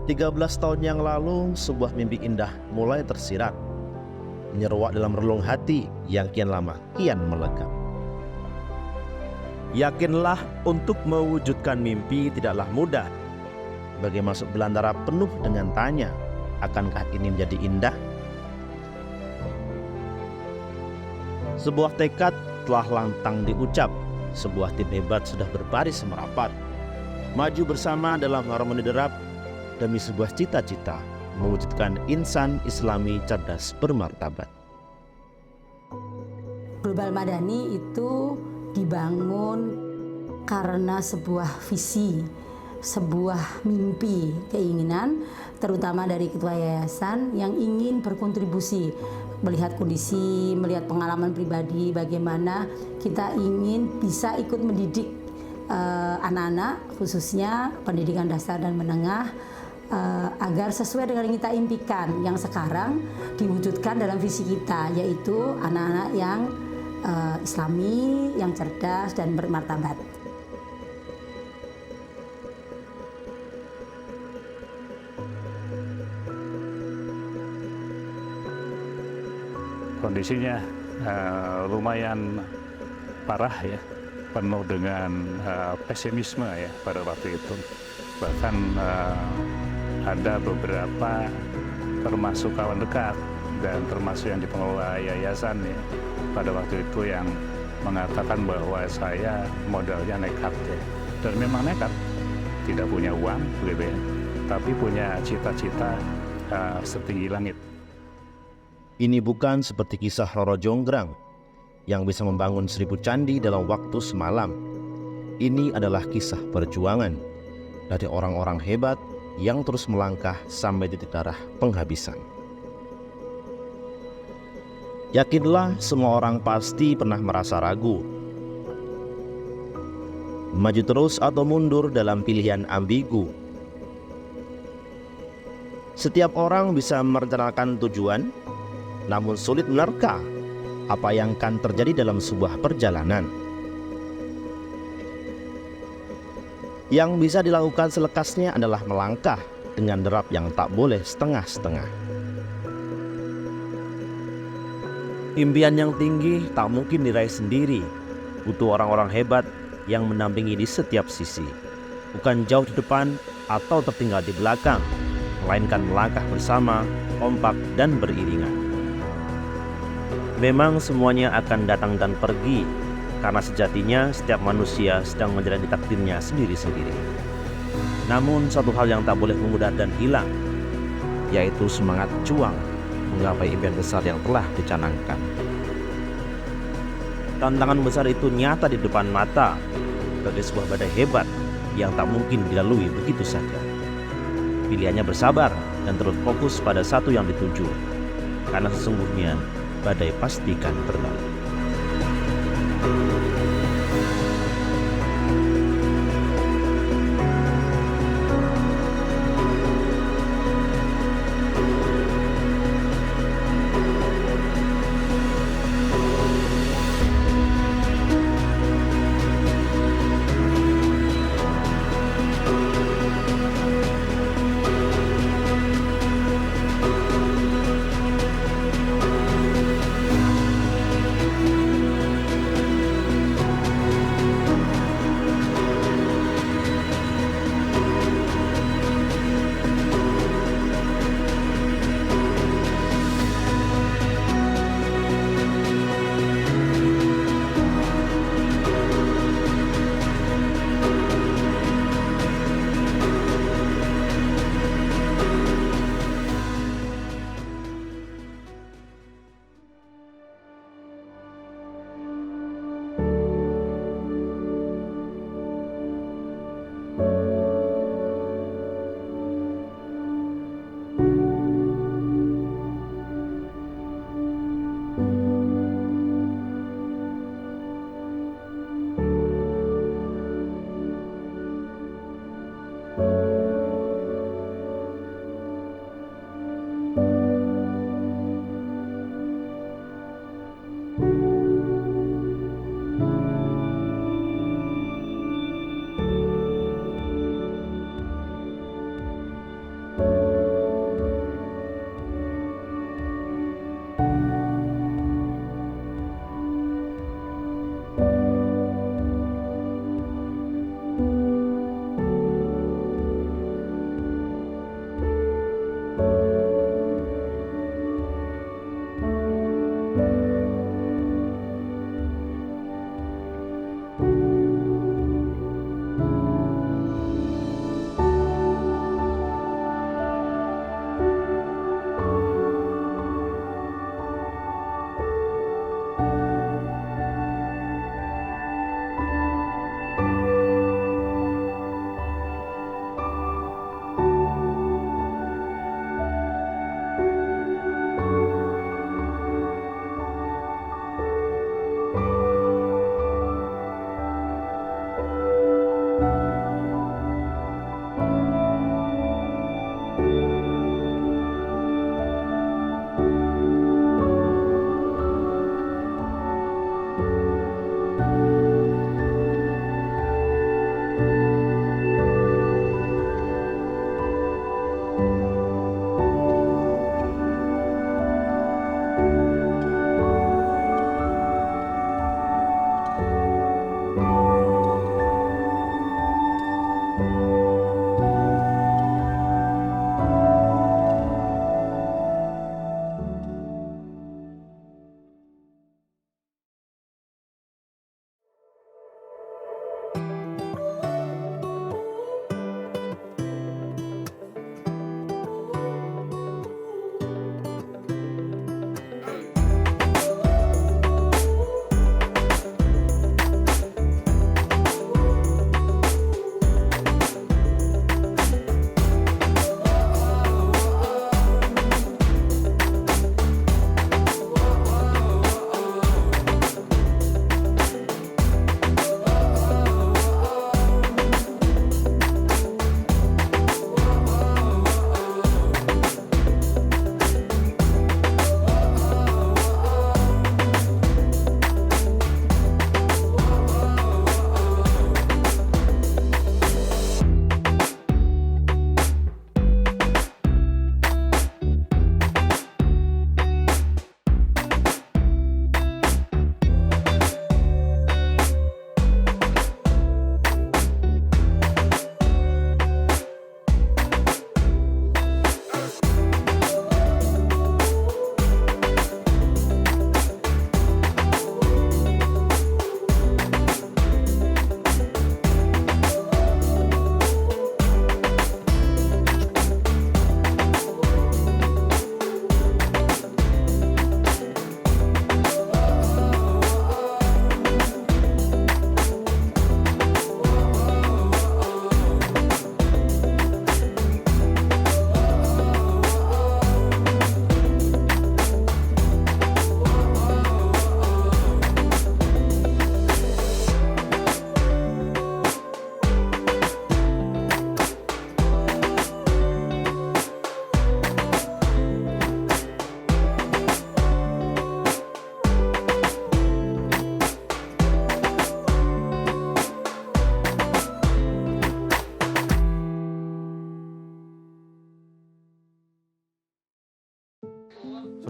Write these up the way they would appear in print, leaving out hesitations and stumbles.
13 tahun yang lalu, sebuah mimpi indah mulai tersirat, menyeruak dalam relung hati yang kian lama kian melegap. Yakinlah, untuk mewujudkan mimpi tidaklah mudah. Bagai masuk belantara penuh dengan tanya, akankah ini menjadi indah? Sebuah tekad telah lantang diucap, sebuah tim hebat sudah berbaris merapat, maju bersama dalam harmoni derap demi sebuah cita-cita mewujudkan insan Islami cerdas bermartabat. Global Madani itu dibangun karena sebuah visi, sebuah mimpi, keinginan, terutama dari ketua yayasan yang ingin berkontribusi, melihat kondisi, melihat pengalaman pribadi, bagaimana kita ingin bisa ikut mendidik anak-anak, khususnya pendidikan dasar dan menengah, agar sesuai dengan yang kita impikan, yang sekarang diwujudkan dalam visi kita, yaitu anak-anak yang Islami, yang cerdas dan bermartabat. Kondisinya lumayan parah ya, penuh dengan pesimisme ya pada waktu itu. Bahkan ada beberapa termasuk kawan dekat dan termasuk yang dipengelola yayasan ya pada waktu itu yang mengatakan bahwa saya modalnya nekat ya. Dan memang nekat, tidak punya uang begitu ya, tapi punya cita-cita setinggi langit. Ini bukan seperti kisah Roro Jonggrang yang bisa membangun 1000 candi dalam waktu semalam. Ini adalah kisah perjuangan dari orang-orang hebat yang terus melangkah sampai titik darah penghabisan. Yakinlah, semua orang pasti pernah merasa ragu. Maju terus atau mundur dalam pilihan ambigu. Setiap orang bisa merencanakan tujuan, namun sulit menerka apa yang akan terjadi dalam sebuah perjalanan. Yang bisa dilakukan selekasnya adalah melangkah dengan derap yang tak boleh setengah-setengah. Impian yang tinggi tak mungkin diraih sendiri, butuh orang-orang hebat yang mendampingi di setiap sisi. Bukan jauh di depan atau tertinggal di belakang, melainkan melangkah bersama, kompak dan beriringan. Memang semuanya akan datang dan pergi, karena sejatinya setiap manusia sedang menjalani takdirnya sendiri-sendiri. Namun satu hal yang tak boleh memudar dan hilang, yaitu semangat juang menggapai impian besar yang telah dicanangkan. Tantangan besar itu nyata di depan mata, sebagai sebuah badai hebat yang tak mungkin dilalui begitu saja. Pilihannya bersabar dan terus fokus pada satu yang dituju, karena sesungguhnya badai pastikan berlalu.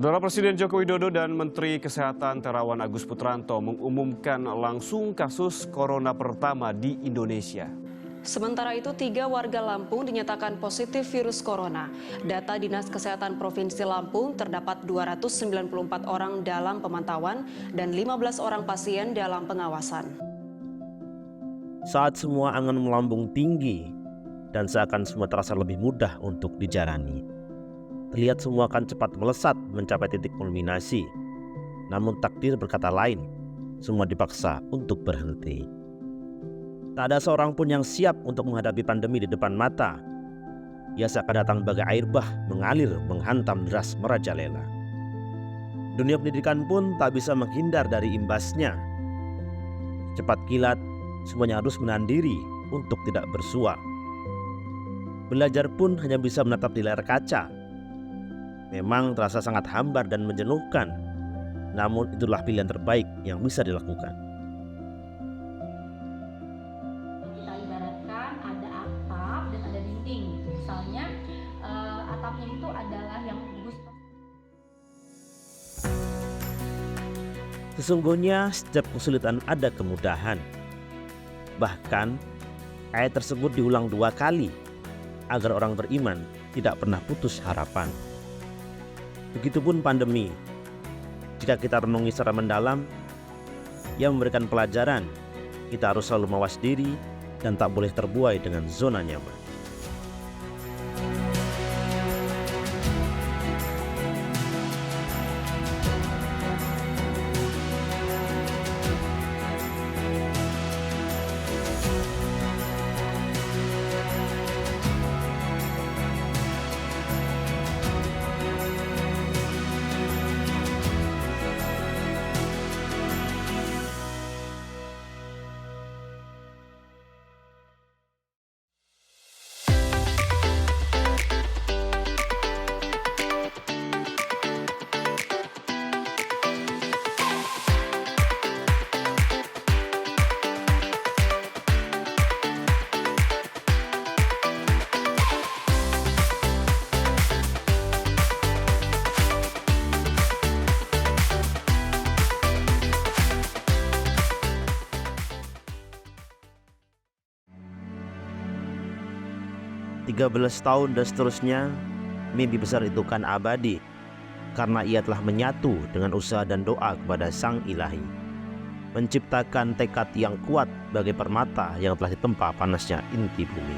Saudara Presiden Joko Widodo dan Menteri Kesehatan Terawan Agus Putranto mengumumkan langsung kasus corona pertama di Indonesia. Sementara itu, 3 warga Lampung dinyatakan positif virus corona. Data Dinas Kesehatan Provinsi Lampung terdapat 294 orang dalam pemantauan dan 15 orang pasien dalam pengawasan. Saat semua angan melambung tinggi dan seakan semua terasa lebih mudah untuk dijalani, terlihat semua akan cepat melesat mencapai titik kulminasi. Namun takdir berkata lain, semua dipaksa untuk berhenti. Tak ada seorang pun yang siap untuk menghadapi pandemi di depan mata. Ia seakan datang bagai air bah mengalir menghantam deras merajalela. Dunia pendidikan pun tak bisa menghindar dari imbasnya. Cepat kilat, semuanya harus menahan diri untuk tidak bersua. Belajar pun hanya bisa menatap di layar kaca. Memang terasa sangat hambar dan menjenuhkan, namun itulah pilihan terbaik yang bisa dilakukan. Kita ibaratkan ada atap dan ada dinding. Misalnya atapnya itu adalah yang bagus. Sesungguhnya setiap kesulitan ada kemudahan. Bahkan ayat tersebut diulang 2 kali agar orang beriman tidak pernah putus harapan. Begitupun pandemi. Jika kita renungi secara mendalam, ia memberikan pelajaran. Kita harus selalu mawas diri dan tak boleh terbuai dengan zona nyaman. Tiga 13 tahun dan seterusnya, mimpi besar itu kan abadi karena ia telah menyatu dengan usaha dan doa kepada Sang Ilahi, menciptakan tekad yang kuat bagai permata yang telah ditempa panasnya inti bumi.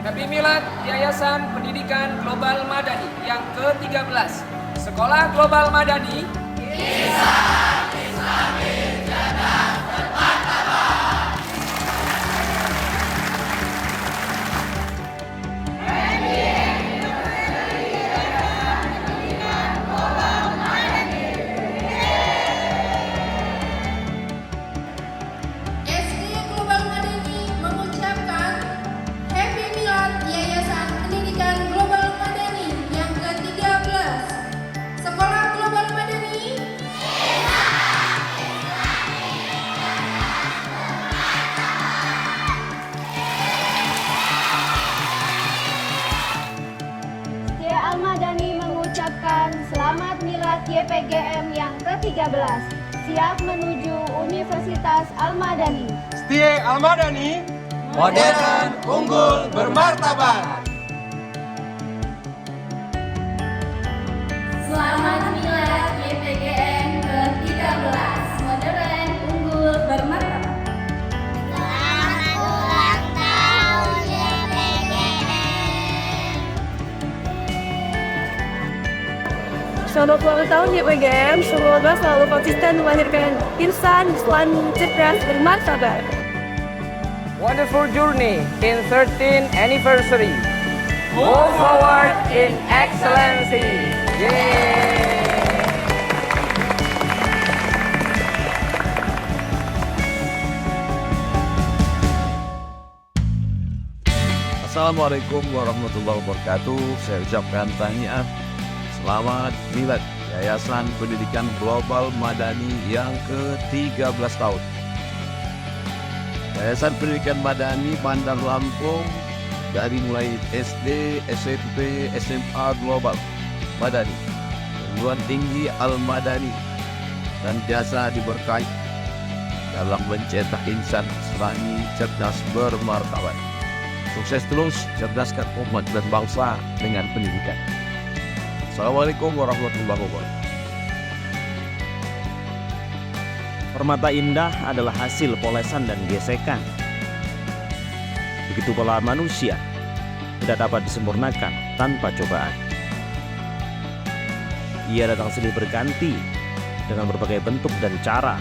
Happy Milad Yayasan Pendidikan Global Madani yang ke-13. Sekolah Global Madani. SD Global Madani mengucapkan Happy Milad Yayasan Pendidikan Global Madani yang ke-13. Sekolah Global Madani. Setia Al-Madani mengucapkan Selamat Milad YPGM yang ke-13. Siap menuju Universitas Al-Madani. Setia Al-Madani, modern, unggul, bermartabat. Selamat Milad YPGM ke-13. Modern, unggul, bermartabat. Selamat ulang tahun YPGM. Selamat ulang tahun YPGM, semoga selalu konsisten melahirkan insan Islam cerdas bermartabat. Wonderful journey in 13th anniversary. Move forward in excellency. Yeay! Assalamualaikum warahmatullahi wabarakatuh. Saya ucapkan tahniah. Selamat Milad Yayasan Pendidikan Global Madani yang ke-13 tahun. Yayasan Pendidikan Madani Bandar Lampung dari mulai SD, SMP, SMA Global Madani, perguruan tinggi Al-Madani, dan jasa diberkahi dalam mencetak insan Islami cerdas bermartabat. Sukses terus, cerdaskan umat dan bangsa dengan pendidikan. Assalamualaikum warahmatullahi wabarakatuh. Permata indah adalah hasil polesan dan gesekan. Begitu pula manusia tidak dapat disempurnakan tanpa cobaan. Ia datang silih berganti dengan berbagai bentuk dan cara.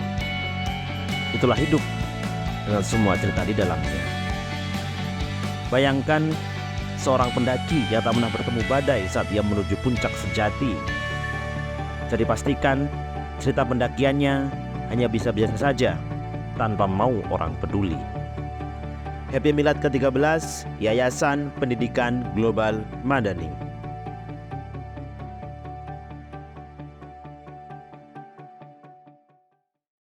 Itulah hidup dengan semua cerita di dalamnya. Bayangkan seorang pendaki yang tak pernah bertemu badai saat ia menuju puncak sejati. Jadi pastikan cerita pendakiannya hanya bisa biasa saja tanpa mau orang peduli. Happy Milad ke-13 Yayasan Pendidikan Global Madani.